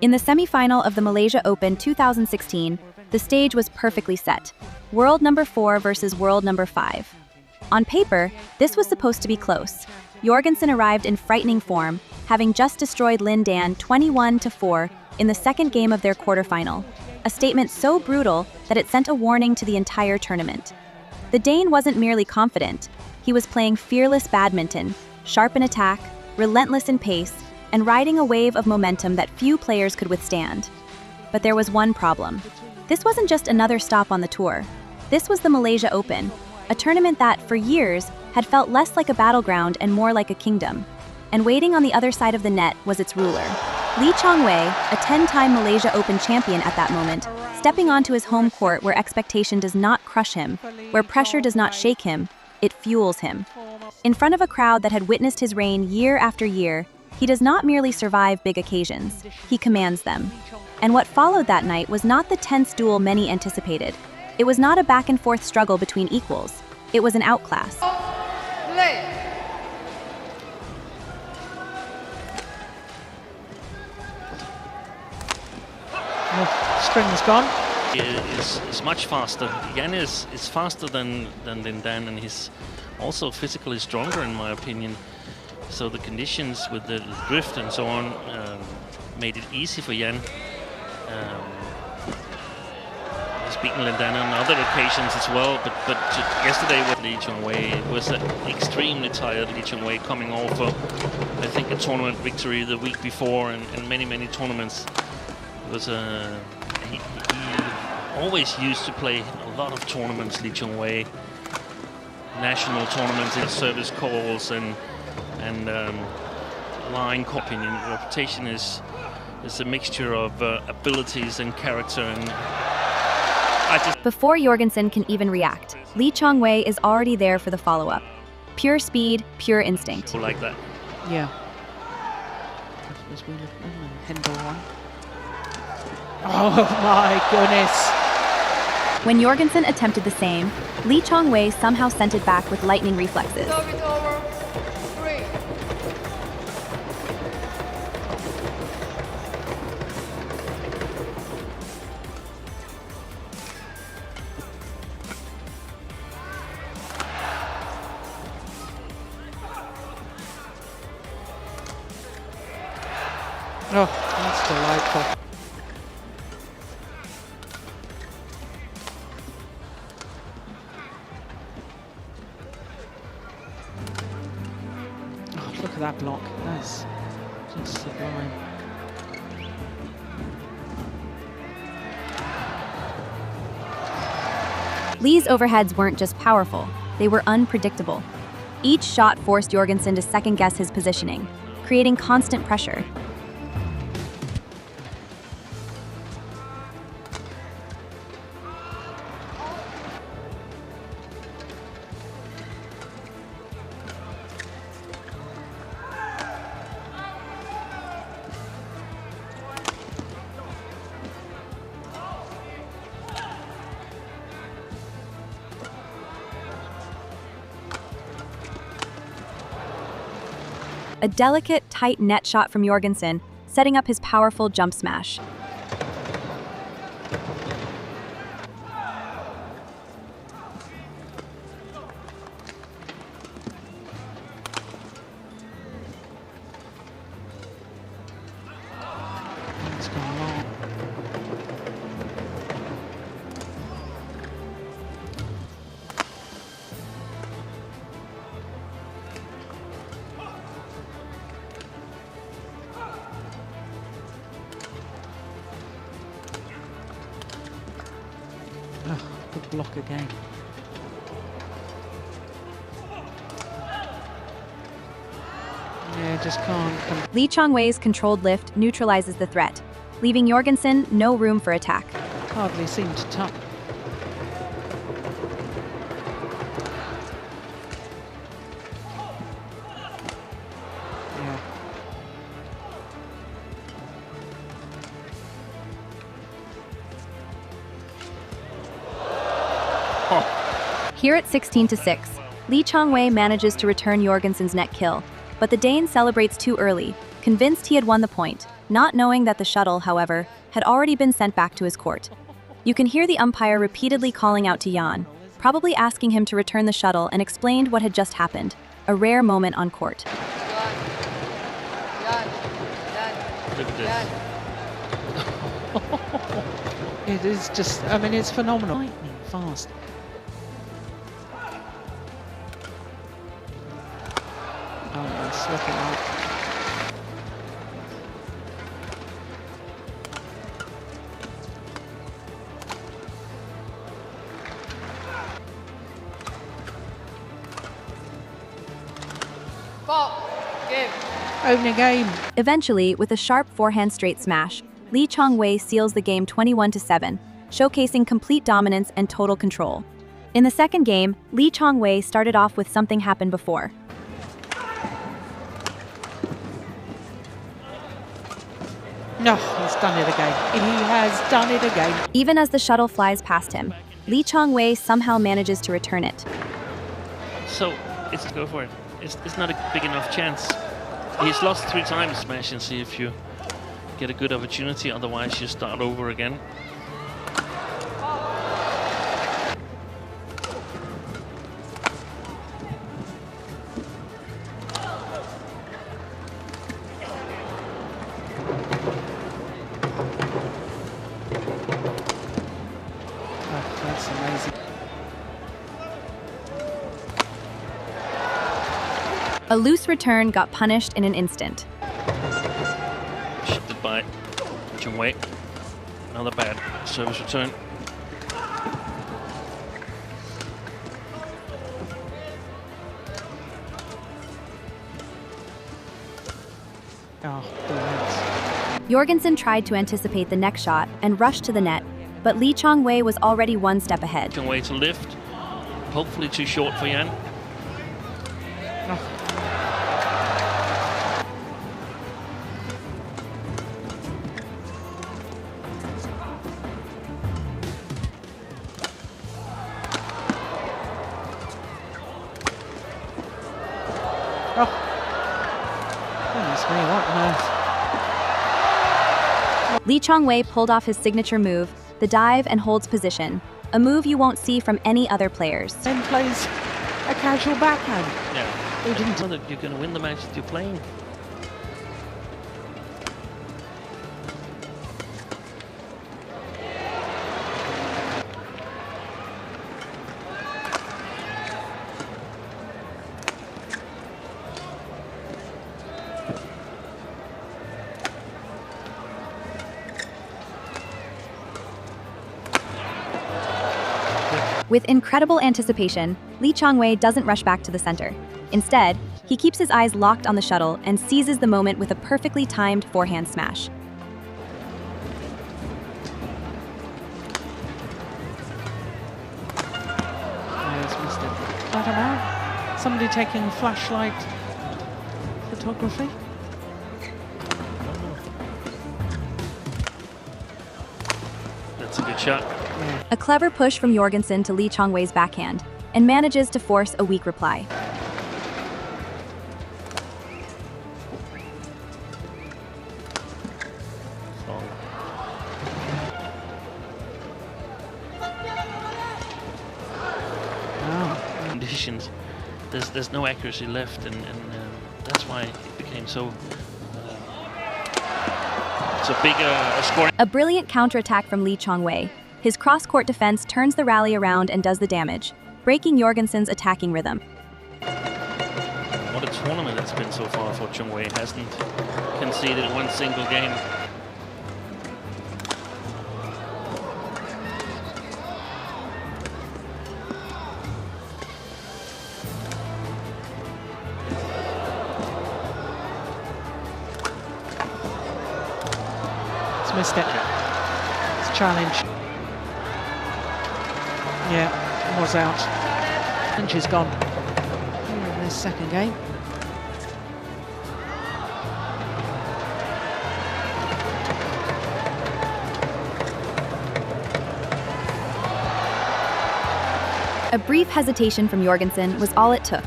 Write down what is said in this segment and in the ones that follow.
In the semi-final of the Malaysia Open 2016, the stage was perfectly set. World number 4 versus world number 5. On paper, this was supposed to be close. Jorgensen arrived in frightening form, having just destroyed Lin Dan 21-4 in the second game of their quarterfinal, a statement so brutal that it sent a warning to the entire tournament. The Dane wasn't merely confident, he was playing fearless badminton, sharp in attack, relentless in pace, and riding a wave of momentum that few players could withstand. But there was one problem. This wasn't just another stop on the tour. This was the Malaysia Open, a tournament that, for years, had felt less like a battleground and more like a kingdom. And waiting on the other side of the net was its ruler. Lee Chong Wei, a 10-time Malaysia Open champion at that moment, stepping onto his home court where expectation does not crush him, where pressure does not shake him, it fuels him. In front of a crowd that had witnessed his reign year after year, he does not merely survive big occasions, he commands them. And what followed that night was not the tense duel many anticipated. It was not a back-and-forth struggle between equals. It was an outclass. String's gone. Is much faster. Jan is faster than Lin Dan, and he's also physically stronger in my opinion. So the conditions with the drift and so on made it easy for Jan. He's beaten Lin Dan on other occasions as well, but yesterday with Lee Chong Wei, it was an extremely tired Lee Chong Wei coming off of, I think, a tournament victory the week before and many tournaments. It was he always used to play a lot of tournaments, Lee Chong Wei, national tournaments in service calls and line copying. And reputation is a mixture of abilities and character. And Before Jorgensen can even react, Lee Chong Wei is already there for the follow-up. Pure speed, pure instinct. Like that. Yeah. Hendel one. Oh my goodness. When Jorgensen attempted the same, Lee Chong Wei somehow sent it back with lightning reflexes. Oh, that's delightful. Oh, look at that block. That's just sublime. Lee's overheads weren't just powerful, they were unpredictable. Each shot forced Jorgensen to second-guess his positioning, creating constant pressure. A delicate, tight net shot from Jorgensen, setting up his powerful jump smash. It's gone long. Oh, good block again. Yeah, just can't. Lee Chong Wei's controlled lift neutralizes the threat, leaving Jorgensen no room for attack. Hardly seemed to touch. Yeah. Here at 16-6, Lee Chong Wei manages to return Jorgensen's net kill, but the Dane celebrates too early, convinced he had won the point. not knowing that the shuttle, however, had already been sent back to his court. You can hear the umpire repeatedly calling out to Jan, probably asking him to return the shuttle and explain what had just happened, a rare moment on court. Look at this. It is just, I mean, it's phenomenal. Lightning fast. Oh, nice, look at that. Opening game. Eventually, with a sharp forehand straight smash, Lee Chong Wei seals the game 21-7, showcasing complete dominance and total control. In the second game, Lee Chong Wei started off with something happened before. No, he's done it again. He has done it again. Even as the shuttle flies past him, Lee Chong Wei somehow manages to return it. So, let's go for it. It's not a big enough chance. He's lost 3 times, smash and see if you get a good opportunity, otherwise you start over again. Oh, that's amazing. A loose return got punished in an instant. Shifted by Chong Wei. Another bad service return. Oh, brilliant. Jorgensen tried to anticipate the next shot and rushed to the net, but Lee Chong Wei was already one step ahead. Chong Wei to lift. Hopefully too short for Jan. Oh. Oh, goodness me, what on earth? Lee Chong Wei pulled off his signature move, the dive and holds position, a move you won't see from any other players. Then plays a casual backhand. Yeah. He didn't. Know that you're going to win the match that you're playing. With incredible anticipation, Lee Chong Wei doesn't rush back to the center. Instead, he keeps his eyes locked on the shuttle and seizes the moment with a perfectly timed forehand smash. Oh, he's missed it. I don't know. Somebody taking flashlight photography? That's a good shot. Yeah. A clever push from Jorgensen to Lee Chong Wei's backhand, and manages to force a weak reply. Oh. Conditions. There's no accuracy left, and that's why it became so. It's a big scoring. A brilliant counterattack from Lee Chong Wei. His cross-court defense turns the rally around and does the damage, breaking Jorgensen's attacking rhythm. What a tournament it's been so far for Chong Wei. Hasn't conceded one single game. It's missed it. It's a challenge. Yeah, was out. And she's gone. In this second game. A brief hesitation from Jorgensen was all it took.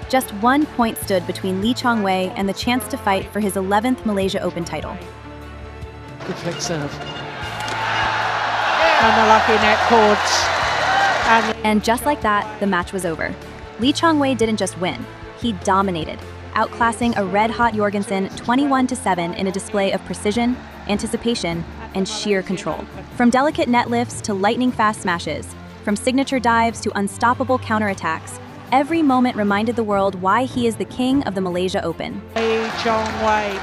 Just 1 point stood between Lee Chong Wei and the chance to fight for his 11th Malaysia Open title. Good flick serve. And the lucky net cords. And just like that, the match was over. Lee Chong Wei didn't just win, he dominated, outclassing a red-hot Jorgensen 21-7 in a display of precision, anticipation, and sheer control. From delicate net lifts to lightning-fast smashes, from signature dives to unstoppable counterattacks, every moment reminded the world why he is the king of the Malaysia Open. Lee Chong Wei